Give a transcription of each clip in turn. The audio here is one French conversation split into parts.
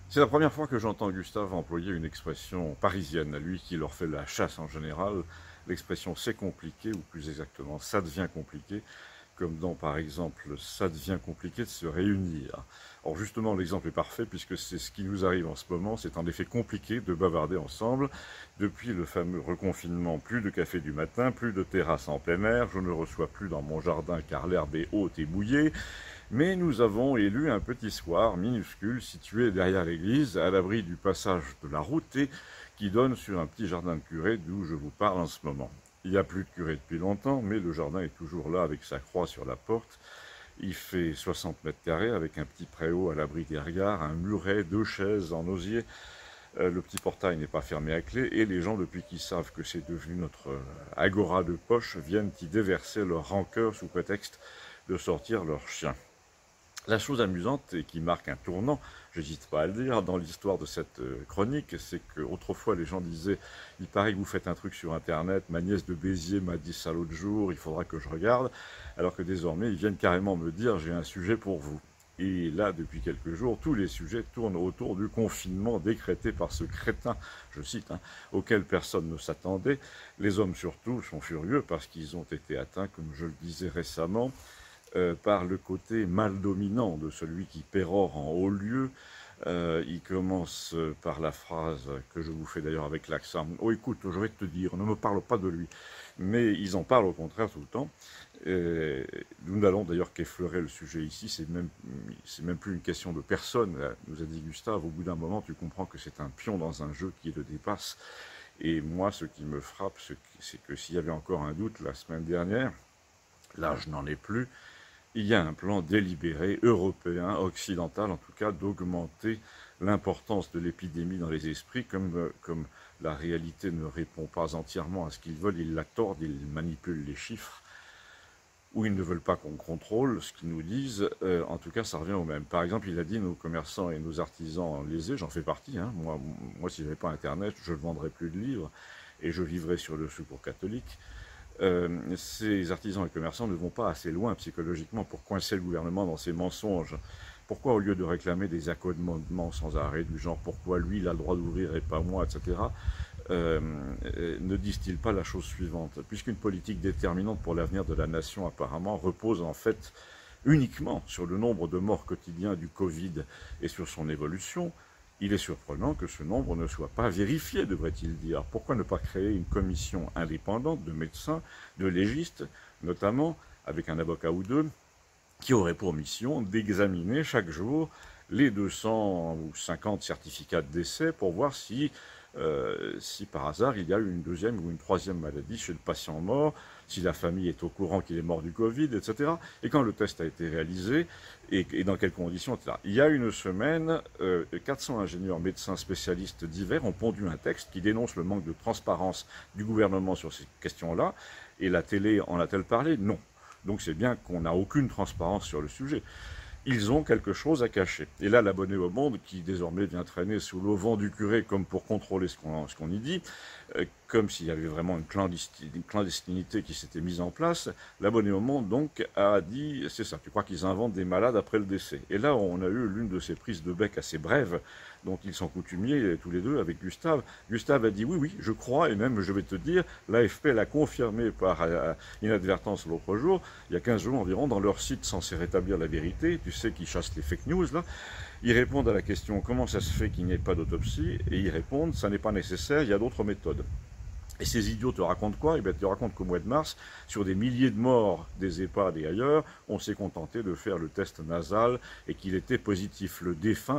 C'est la première fois que j'entends Gustave employer une expression parisienne, lui qui leur fait la chasse en général. L'expression c'est compliqué, ou plus exactement ça devient compliqué, comme dans par exemple ça devient compliqué de se réunir. Or justement l'exemple est parfait puisque c'est ce qui nous arrive en ce moment, c'est en effet compliqué de bavarder ensemble. Depuis le fameux reconfinement, plus de café du matin, plus de terrasse en plein air, je ne reçois plus dans mon jardin car l'herbe est haute et mouillée. Mais nous avons élu un petit square minuscule situé derrière l'église, à l'abri du passage de la route et qui donne sur un petit jardin de curé d'où je vous parle en ce moment. Il n'y a plus de curé depuis longtemps, mais le jardin est toujours là avec sa croix sur la porte. Il fait 60 mètres carrés avec un petit préau à l'abri des regards, un muret, 2 chaises en osier. Le petit portail n'est pas fermé à clé et les gens, depuis qu'ils savent que c'est devenu notre agora de poche, viennent y déverser leur rancœur sous prétexte de sortir leurs chiens. La chose amusante et qui marque un tournant, j'hésite pas à le dire, dans l'histoire de cette chronique, c'est qu'autrefois les gens disaient « il paraît que vous faites un truc sur Internet, ma nièce de Béziers m'a dit ça l'autre jour, il faudra que je regarde », alors que désormais ils viennent carrément me dire « j'ai un sujet pour vous ». Et là, depuis quelques jours, tous les sujets tournent autour du confinement décrété par ce crétin, je cite, auquel personne ne s'attendait. Les hommes surtout sont furieux parce qu'ils ont été atteints, comme je le disais récemment, par le côté mal dominant de celui qui pérore en haut lieu. Il commence par la phrase que je vous fais d'ailleurs avec l'accent. Oh écoute, je vais te dire, ne me parle pas de lui. Mais ils en parlent au contraire tout le temps. Nous n'allons d'ailleurs qu'effleurer le sujet ici, c'est même plus une question de personne, nous a dit Gustave. Au bout d'un moment, tu comprends que c'est un pion dans un jeu qui le dépasse. Et moi, ce qui me frappe, c'est que s'il y avait encore un doute la semaine dernière, là je n'en ai plus, il y a un plan délibéré, européen, occidental en tout cas, d'augmenter l'importance de l'épidémie dans les esprits, comme la réalité ne répond pas entièrement à ce qu'ils veulent, ils la tordent, ils manipulent les chiffres, ou ils ne veulent pas qu'on contrôle ce qu'ils nous disent, en tout cas ça revient au même. Par exemple, il a dit nos commerçants et nos artisans lésés, j'en fais partie, moi si je n'avais pas Internet, je ne vendrais plus de livres, et je vivrais sur le secours catholique. Ces artisans et commerçants ne vont pas assez loin psychologiquement pour coincer le gouvernement dans ses mensonges. Pourquoi, au lieu de réclamer des accommodements sans arrêt, du genre pourquoi lui il a le droit d'ouvrir et pas moi, etc., ne disent-ils pas la chose suivante? Puisqu'une politique déterminante pour l'avenir de la nation apparemment repose en fait uniquement sur le nombre de morts quotidiens du Covid et sur son évolution, il est surprenant que ce nombre ne soit pas vérifié, devrait-il dire. Pourquoi ne pas créer une commission indépendante de médecins, de légistes, notamment avec un avocat ou deux, qui aurait pour mission d'examiner chaque jour les 250 certificats de décès pour voir si par hasard il y a eu une deuxième ou une troisième maladie chez le patient mort, si la famille est au courant qu'il est mort du Covid, etc. Et quand le test a été réalisé, et dans quelles conditions, etc. Il y a une semaine, 400 ingénieurs médecins spécialistes divers ont pondu un texte qui dénonce le manque de transparence du gouvernement sur ces questions-là, et la télé en a-t-elle parlé? Non. Donc c'est bien qu'on n'a aucune transparence sur le sujet. Ils ont quelque chose à cacher. Et là, l'abonné au monde, qui désormais vient traîner sous l'auvent du curé comme pour contrôler ce qu'on y dit, comme s'il y avait vraiment une clandestinité qui s'était mise en place, l'abonné au monde, donc, a dit, c'est ça, tu crois qu'ils inventent des malades après le décès. Et là, on a eu l'une de ces prises de bec assez brèves, dont ils sont coutumiers tous les deux avec Gustave. Gustave a dit, oui, oui, je crois, et même, je vais te dire, l'AFP l'a confirmé par inadvertance l'autre jour, il y a 15 jours environ, dans leur site censé rétablir la vérité, tu sais, qui chassent les fake news, là, ils répondent à la question comment ça se fait qu'il n'y ait pas d'autopsie, et ils répondent ça n'est pas nécessaire, il y a d'autres méthodes. Et ces idiots te racontent quoi? Eh bien, ils te racontent qu'au mois de mars, sur des milliers de morts des EHPAD et ailleurs, on s'est contenté de faire le test nasal et qu'il était positif. Le défunt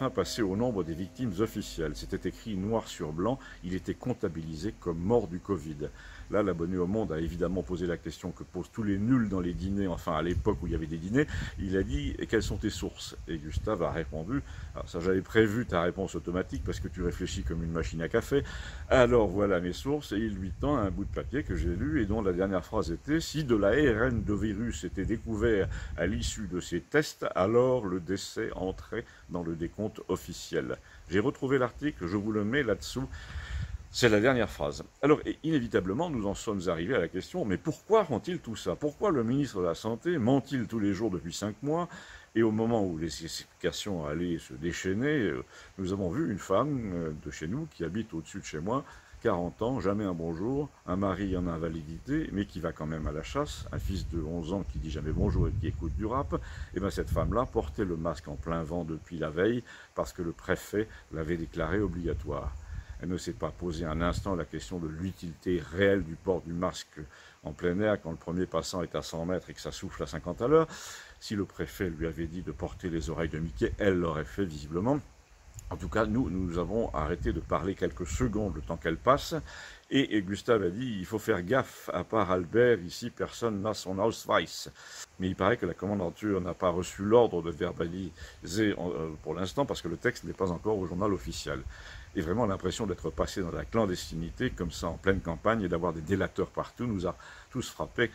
passait au nombre des victimes officielles. C'était écrit noir sur blanc, il était comptabilisé comme mort du Covid. Là, l'abonné au monde a évidemment posé la question que posent tous les nuls dans les dîners, enfin à l'époque où il y avait des dîners. Il a dit « Quelles sont tes sources ?» Et Gustave a répondu « Alors ça, j'avais prévu ta réponse automatique parce que tu réfléchis comme une machine à café. Alors voilà mes sources. » Et il lui tend un bout de papier que j'ai lu et dont la dernière phrase était « Si de l'ARN de virus était découvert à l'issue de ces tests, alors le décès entrait dans le décompte officiel. » J'ai retrouvé l'article, je vous le mets là-dessous. C'est la dernière phrase. Alors, inévitablement, nous en sommes arrivés à la question, mais pourquoi font-ils tout ça? Pourquoi le ministre de la Santé ment-il tous les jours depuis 5 mois? Et au moment où les explications allaient se déchaîner, nous avons vu une femme de chez nous, qui habite au-dessus de chez moi, 40 ans, jamais un bonjour, un mari en invalidité, mais qui va quand même à la chasse, un fils de 11 ans qui dit jamais bonjour et qui écoute du rap, et bien cette femme-là portait le masque en plein vent depuis la veille, parce que le préfet l'avait déclaré obligatoire. Elle ne s'est pas posé un instant la question de l'utilité réelle du port du masque en plein air quand le premier passant est à 100 mètres et que ça souffle à 50 à l'heure. Si le préfet lui avait dit de porter les oreilles de Mickey, elle l'aurait fait visiblement. En tout cas, nous avons arrêté de parler quelques secondes le temps qu'elle passe. Et Gustave a dit, il faut faire gaffe, à part Albert, ici personne n'a son Ausweis. Mais il paraît que la commandanture n'a pas reçu l'ordre de verbaliser pour l'instant, parce que le texte n'est pas encore au journal officiel. Et vraiment l'impression d'être passé dans la clandestinité, comme ça, en pleine campagne, et d'avoir des délateurs partout, nous a tous frappés.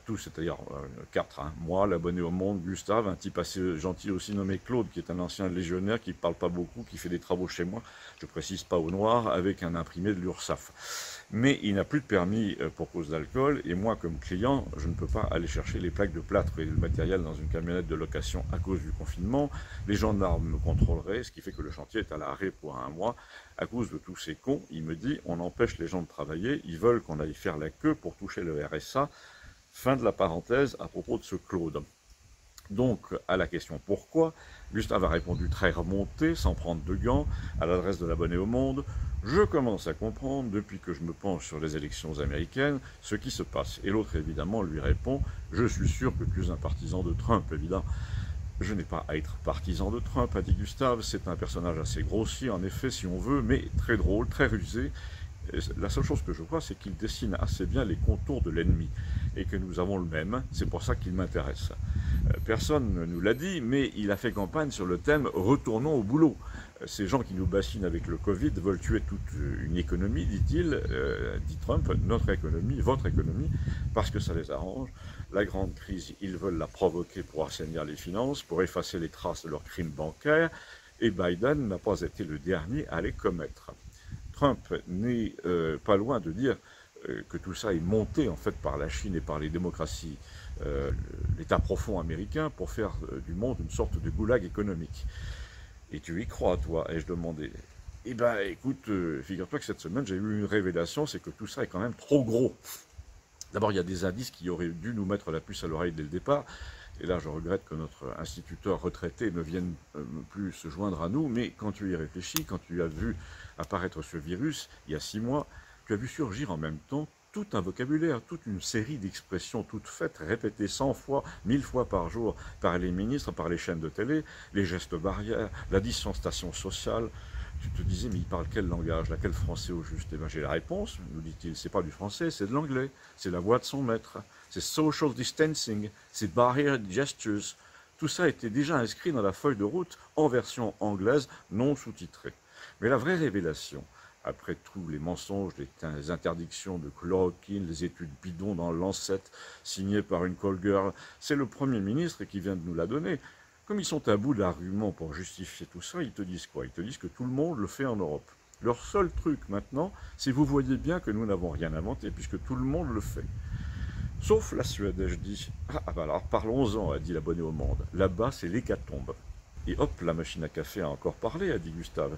Tous, c'est-à-dire 4, hein. Moi, l'abonné au Monde, Gustave, un type assez gentil aussi nommé Claude, qui est un ancien légionnaire, qui ne parle pas beaucoup, qui fait des travaux chez moi, je ne précise pas au noir, avec un imprimé de l'URSSAF. Mais il n'a plus de permis pour cause d'alcool, et moi, comme client, je ne peux pas aller chercher les plaques de plâtre et le matériel dans une camionnette de location à cause du confinement. Les gendarmes me contrôleraient, ce qui fait que le chantier est à l'arrêt pour 1 mois. À cause de tous ces cons, il me dit, on empêche les gens de travailler, ils veulent qu'on aille faire la queue pour toucher le RSA. Fin de la parenthèse à propos de ce Claude. Donc, à la question pourquoi, Gustave a répondu très remonté, sans prendre de gants, à l'adresse de l'abonné au Monde. Je commence à comprendre, depuis que je me penche sur les élections américaines, ce qui se passe. Et l'autre, évidemment, lui répond, je suis sûr que tu es un partisan de Trump, évidemment. Je n'ai pas à être partisan de Trump, a dit Gustave, c'est un personnage assez grossier, en effet, si on veut, mais très drôle, très rusé. La seule chose que je vois, c'est qu'il dessine assez bien les contours de l'ennemi, et que nous avons le même, c'est pour ça qu'il m'intéresse. Personne ne nous l'a dit, mais il a fait campagne sur le thème « Retournons au boulot ». Ces gens qui nous bassinent avec le Covid veulent tuer toute une économie, dit-il, dit Trump, notre économie, votre économie, parce que ça les arrange. La grande crise, ils veulent la provoquer pour assainir les finances, pour effacer les traces de leurs crimes bancaires, et Biden n'a pas été le dernier à les commettre. Trump n'est pas loin de dire que tout ça est monté en fait par la Chine et par les démocraties, l'État profond américain, pour faire du monde une sorte de goulag économique. Et tu y crois, toi? Ai-je demandé. Eh ben, écoute, figure-toi que cette semaine, j'ai eu une révélation, c'est que tout ça est quand même trop gros. D'abord, il y a des indices qui auraient dû nous mettre la puce à l'oreille dès le départ. Et là, je regrette que notre instituteur retraité ne vienne plus se joindre à nous, mais quand tu y réfléchis, quand tu as vu apparaître ce virus, il y a 6 mois, tu as vu surgir en même temps tout un vocabulaire, toute une série d'expressions toutes faites, répétées 100 fois, 1000 fois par jour par les ministres, par les chaînes de télé, les gestes barrières, la distanciation sociale. Tu te disais, mais il parle quel langage, là, quel français au juste? Eh bien, j'ai la réponse, nous dit-il, c'est pas du français, c'est de l'anglais, c'est la voix de son maître, c'est social distancing, c'est barrier gestures. Tout ça était déjà inscrit dans la feuille de route en version anglaise, non sous-titrée. Mais la vraie révélation, après tous les mensonges, les interdictions de chloroquine, les études bidons dans Lancet, signées par une call girl, c'est le Premier ministre qui vient de nous la donner. Comme ils sont à bout d'arguments pour justifier tout ça, ils te disent quoi? Ils te disent que tout le monde le fait en Europe. Leur seul truc maintenant, c'est vous voyez bien que nous n'avons rien inventé, puisque tout le monde le fait. Sauf la Suède, je dis. Ah bah alors parlons-en, a dit l'abonné au Monde. Là-bas, c'est l'hécatombe. Et hop, la machine à café a encore parlé, a dit Gustave,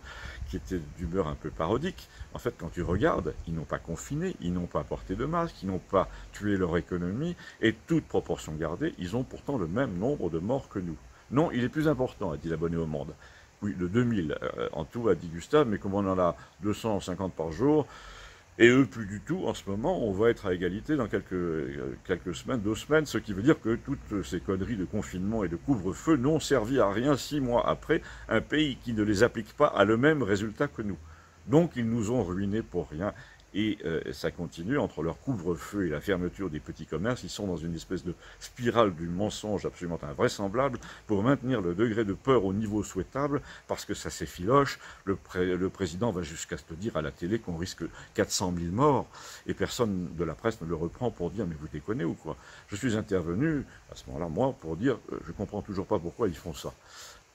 qui était d'humeur un peu parodique. En fait, quand tu regardes, ils n'ont pas confiné, ils n'ont pas porté de masque, ils n'ont pas tué leur économie, et toute proportion gardée, ils ont pourtant le même nombre de morts que nous. Non, il est plus important, a dit l'abonné au Monde. Oui, le 2000 en tout, a dit Gustave, mais comme on en a 250 par jour, et eux plus du tout, en ce moment, on va être à égalité dans quelques semaines, 2 semaines, ce qui veut dire que toutes ces conneries de confinement et de couvre-feu n'ont servi à rien 6 mois après. Un pays qui ne les applique pas a le même résultat que nous. Donc ils nous ont ruinés pour rien. Et ça continue, entre leur couvre-feu et la fermeture des petits commerces, ils sont dans une espèce de spirale du mensonge absolument invraisemblable pour maintenir le degré de peur au niveau souhaitable, parce que ça s'effiloche. Le président va jusqu'à se dire à la télé qu'on risque 400 000 morts, et personne de la presse ne le reprend pour dire « mais vous déconnez ou quoi ?» Je suis intervenu, à ce moment-là, moi, pour dire « je comprends toujours pas pourquoi ils font ça ».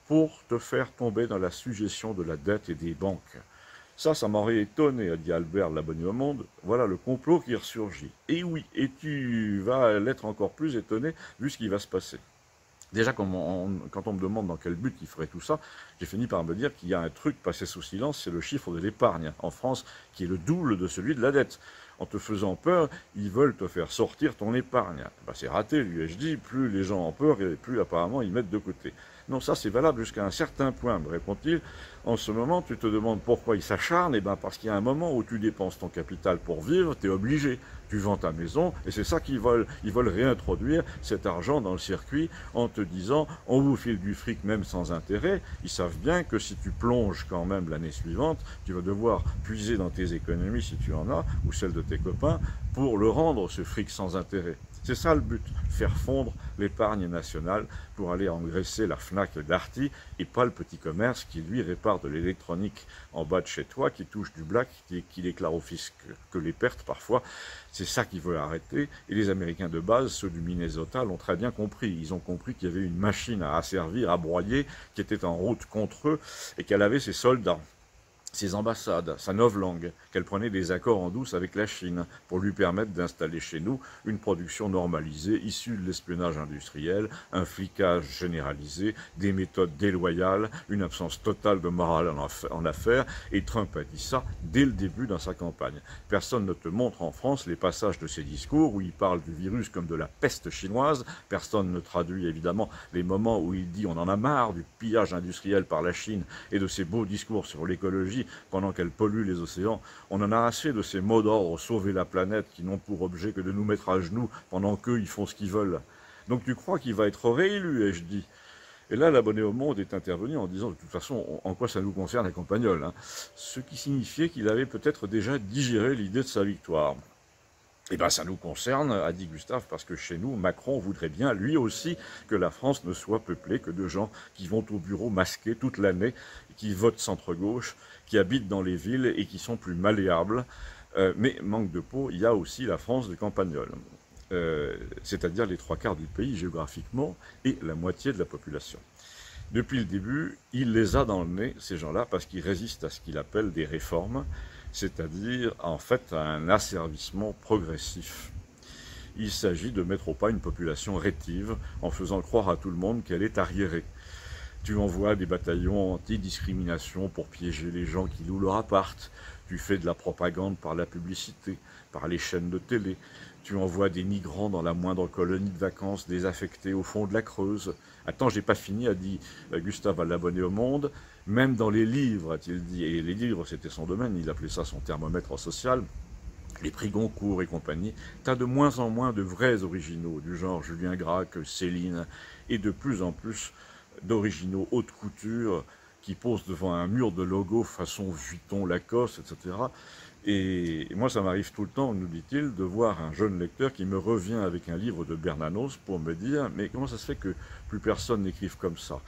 Pour te faire tomber dans la suggestion de la dette et des banques. Ça m'aurait étonné, a dit Albert, l'abonné au Monde. Voilà le complot qui ressurgit. Et oui, et tu vas l'être encore plus étonné vu ce qui va se passer. Déjà, quand on me demande dans quel but il ferait tout ça, j'ai fini par me dire qu'il y a un truc passé sous silence, c'est le chiffre de l'épargne en France, qui est le double de celui de la dette. En te faisant peur, ils veulent te faire sortir ton épargne. Ben, c'est raté, l'USD, plus les gens ont peur et plus apparemment ils mettent de côté. Non, ça c'est valable jusqu'à un certain point, me répond-il. En ce moment, tu te demandes pourquoi ils s'acharnent. Eh bien, parce qu'il y a un moment où tu dépenses ton capital pour vivre, tu es obligé. Tu vends ta maison, et c'est ça qu'ils veulent. Ils veulent réintroduire cet argent dans le circuit en te disant, on vous file du fric même sans intérêt. Ils savent bien que si tu plonges quand même l'année suivante, tu vas devoir puiser dans tes économies, si tu en as, ou celles de tes copains, pour le rendre, ce fric sans intérêt. C'est ça le but, faire fondre l'épargne nationale pour aller engraisser la Fnac et Darty et pas le petit commerce qui lui répare de l'électronique en bas de chez toi, qui touche du black, qui déclare au fisc que les pertes parfois. C'est ça qu'ils veulent arrêter. Et les Américains de base, ceux du Minnesota, l'ont très bien compris. Ils ont compris qu'il y avait une machine à asservir, à broyer, qui était en route contre eux et qu'elle avait ses soldats, ses ambassades, sa novlangue, qu'elle prenait des accords en douce avec la Chine pour lui permettre d'installer chez nous une production normalisée issue de l'espionnage industriel, un flicage généralisé, des méthodes déloyales, une absence totale de morale en affaires, et Trump a dit ça dès le début dans sa campagne. Personne ne te montre en France les passages de ses discours où il parle du virus comme de la peste chinoise, personne ne traduit évidemment les moments où il dit on en a marre du pillage industriel par la Chine et de ses beaux discours sur l'écologie pendant qu'elle pollue les océans. On en a assez de ces mots d'ordre sauver la planète qui n'ont pour objet que de nous mettre à genoux pendant qu'eux ils font ce qu'ils veulent. Donc tu crois qu'il va être réélu, ai-je dit. Et là, l'abonné au Monde est intervenu en disant de toute façon, en quoi ça nous concerne les Campagnols, hein. Ce qui signifiait qu'il avait peut-être déjà digéré l'idée de sa victoire. Eh bien, ça nous concerne, a dit Gustave, parce que chez nous, Macron voudrait bien, lui aussi, que la France ne soit peuplée que de gens qui vont au bureau masqués toute l'année, qui votent centre-gauche, qui habitent dans les villes et qui sont plus malléables. Mais, manque de peau, il y a aussi la France des Campagnols, c'est-à-dire les 3/4 du pays géographiquement et la moitié de la population. Depuis le début, il les a dans le nez, ces gens-là, parce qu'ils résistent à ce qu'il appelle des réformes, c'est-à-dire en fait à un asservissement progressif. Il s'agit de mettre au pas une population rétive en faisant croire à tout le monde qu'elle est arriérée. Tu envoies des bataillons anti-discrimination pour piéger les gens qui louent leur appart. Tu fais de la propagande par la publicité, par les chaînes de télé. Tu envoies des migrants dans la moindre colonie de vacances désaffectée au fond de la Creuse. Attends, j'ai pas fini, a dit Gustave à l'abonné au Monde. Même dans les livres, a-t-il dit, et les livres c'était son domaine, il appelait ça son thermomètre social, les prix Goncourt et compagnie, t'as de moins en moins de vrais originaux, du genre Julien Gracq, Céline, et de plus en plus d'originaux haute couture qui posent devant un mur de logos façon Vuitton, Lacoste, etc. Et moi, ça m'arrive tout le temps, nous dit-il, de voir un jeune lecteur qui me revient avec un livre de Bernanos pour me dire « Mais comment ça se fait que plus personne n'écrive comme ça ?»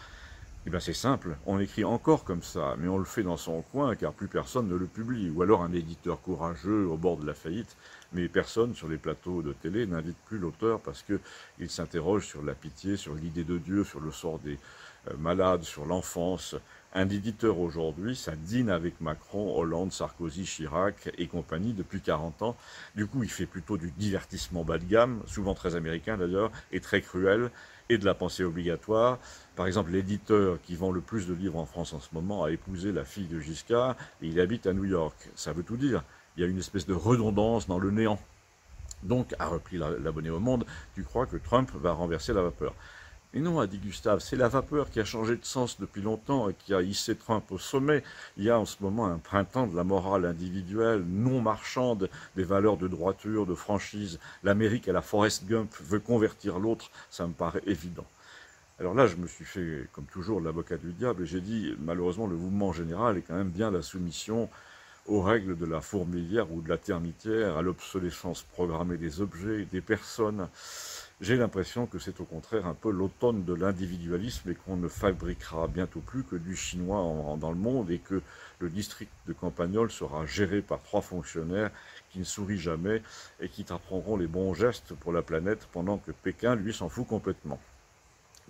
Eh bien c'est simple, on écrit encore comme ça, mais on le fait dans son coin car plus personne ne le publie. Ou alors un éditeur courageux au bord de la faillite, mais personne sur les plateaux de télé n'invite plus l'auteur parce qu'il s'interroge sur la pitié, sur l'idée de Dieu, sur le sort des malades, sur l'enfance. Un éditeur aujourd'hui, ça dîne avec Macron, Hollande, Sarkozy, Chirac et compagnie depuis 40 ans. Du coup, il fait plutôt du divertissement bas de gamme, souvent très américain d'ailleurs, et très cruel, et de la pensée obligatoire. Par exemple, l'éditeur qui vend le plus de livres en France en ce moment a épousé la fille de Giscard et il habite à New York. Ça veut tout dire. Il y a une espèce de redondance dans le néant. Donc, a repris l'abonné au Monde, tu crois que Trump va renverser la vapeur? Mais non, a dit Gustave, c'est la vapeur qui a changé de sens depuis longtemps et qui a hissé Trump au sommet. Il y a en ce moment un printemps de la morale individuelle, non marchande, des valeurs de droiture, de franchise. L'Amérique à la Forrest Gump veut convertir l'autre, ça me paraît évident. Alors là, je me suis fait, comme toujours, l'avocat du diable et j'ai dit, malheureusement, le mouvement général est quand même bien la soumission aux règles de la fourmilière ou de la termitière, à l'obsolescence programmée des objets et des personnes. J'ai l'impression que c'est au contraire un peu l'automne de l'individualisme et qu'on ne fabriquera bientôt plus que du chinois dans le monde et que le district de Campagnol sera géré par 3 fonctionnaires qui ne sourient jamais et qui t'apprendront les bons gestes pour la planète pendant que Pékin, lui, s'en fout complètement.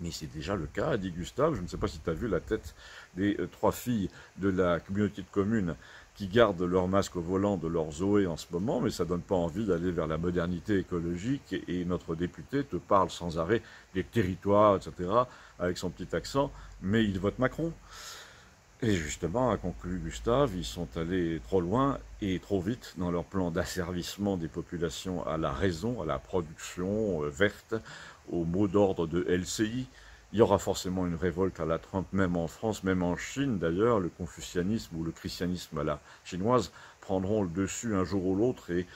Mais c'est déjà le cas, dit Gustave. Je ne sais pas si tu as vu la tête des trois filles de la communauté de communes qui gardent leur masque au volant de leur Zoé en ce moment, mais ça donne pas envie d'aller vers la modernité écologique. Et notre député te parle sans arrêt des territoires, etc., avec son petit accent, mais il vote Macron. Et justement, a conclu Gustave, ils sont allés trop loin et trop vite dans leur plan d'asservissement des populations à la raison, à la production verte, au mot d'ordre de LCI. Il y aura forcément une révolte à la Trump, même en France, même en Chine d'ailleurs. Le confucianisme ou le christianisme à la chinoise prendront le dessus un jour ou l'autre et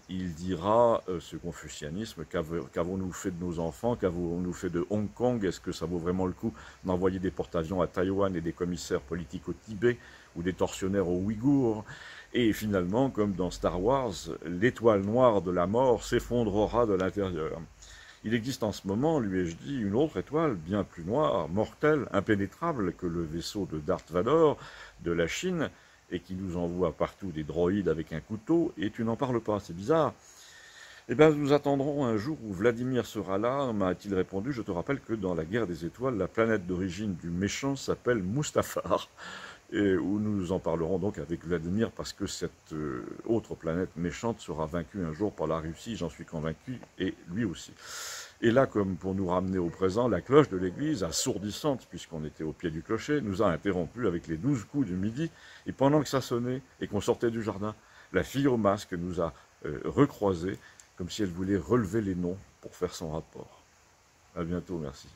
il dira, ce confucianisme, qu'avons-nous fait de nos enfants, qu'avons-nous fait de Hong Kong, est-ce que ça vaut vraiment le coup d'envoyer des porte-avions à Taïwan et des commissaires politiques au Tibet ou des tortionnaires aux Ouïghours? Et finalement, comme dans Star Wars, l'étoile noire de la mort s'effondrera de l'intérieur. Il existe en ce moment, lui ai-je dit, une autre étoile bien plus noire, mortelle, impénétrable que le vaisseau de Darth Vader de la Chine, et qui nous envoie partout des droïdes avec un couteau, et tu n'en parles pas, c'est bizarre. Eh bien, nous attendrons un jour où Vladimir sera là, m'a-t-il répondu. Je te rappelle que dans la guerre des étoiles, la planète d'origine du méchant s'appelle Mustafar, et où nous en parlerons donc avec Vladimir, parce que cette autre planète méchante sera vaincue un jour par la Russie, j'en suis convaincu, et lui aussi. Et là, comme pour nous ramener au présent, la cloche de l'église, assourdissante, puisqu'on était au pied du clocher, nous a interrompus avec les 12 coups du midi, et pendant que ça sonnait, et qu'on sortait du jardin, la fille au masque nous a recroisés, comme si elle voulait relever les noms pour faire son rapport. À bientôt, merci.